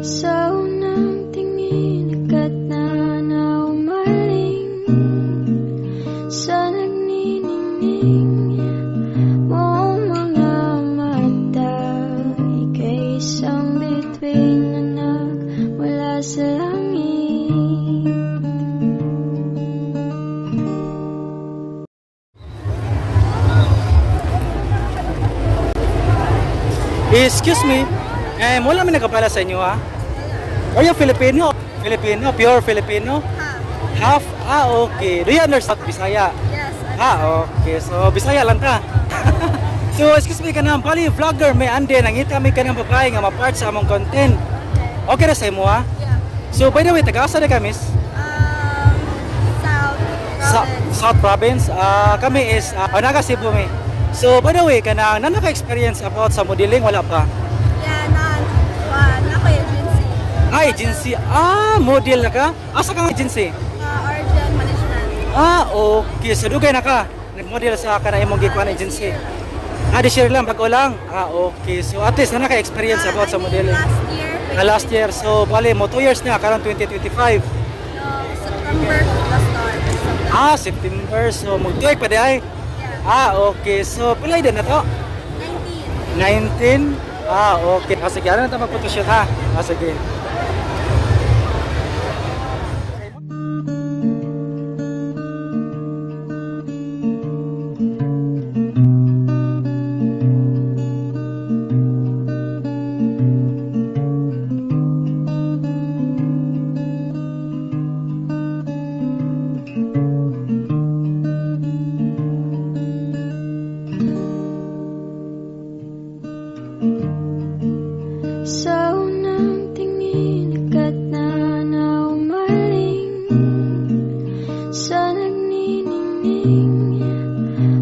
Sa unang tingin, agad na umaling sa nagniningning mong mga mata. Ika'y isang bituin na nagmula sa langit. Excuse me, wala may nakapala sa inyo ha? Are you Filipino? Filipino? Pure Filipino? Half? Ah, okay. Do you understand Bisaya? Yes. Okay. So, Bisaya lang ta. So, excuse me ka na, bali vlogger may ande, nangita may ka ng babae nga ma-part sa among content. Okay na sa imo ha? Yeah. So, by the way, taga-asa na ka, miss? South Province. South Province. Kami is, naga Cebu mi. So, by the way, kanang naka-experience about sa modeling, wala pa? Yeah, nako agency. Agency. Model na ka? Asa kang agency? Origin Management. Okay. So, dugay na ka. Nag-model sa ka na imong gikuan agency. This year lang, bago lang? Okay. So, at least na naka-experience about sa modeling. Last year. Last year. So, bali mo 2 years na, karang 2025. September last start. September. So, mag-tuig pa di ay? Okay. So, pilay din na to? 19. 19? Okay. Sige, ano na ito mag-photoshoot ha? Sige. Sa unang tingin, agad na umaling sa nagniningning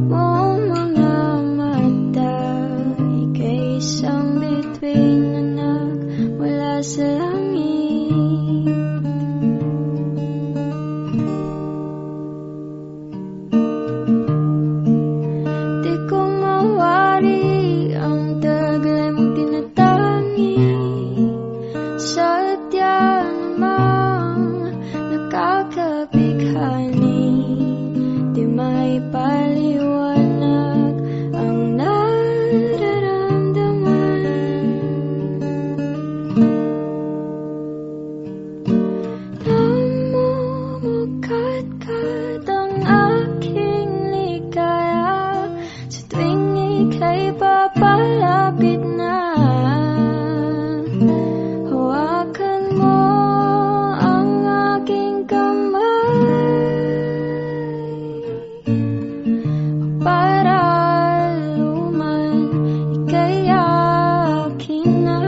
mong mga mata. Ika'y isang bituin na nagmula sa langit. Di ko mawari ang taglay mong tinatangi. Sadya namang nakakabighani. Di may paliwanag ang nararamdaman. Namumukadkad ang aking ligaya sa tuwing ika'y papalapit na. Hawakan mo ang aking kamay para luman ika'y akin na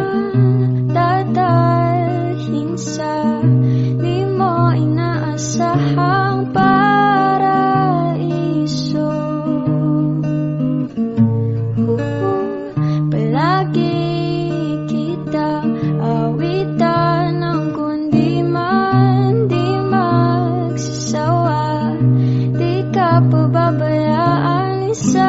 dadalhin sa di mo inaasahang paraiso. Palagi kitang awitan ng kundi man di magsasawa. Di ka pababayaan isa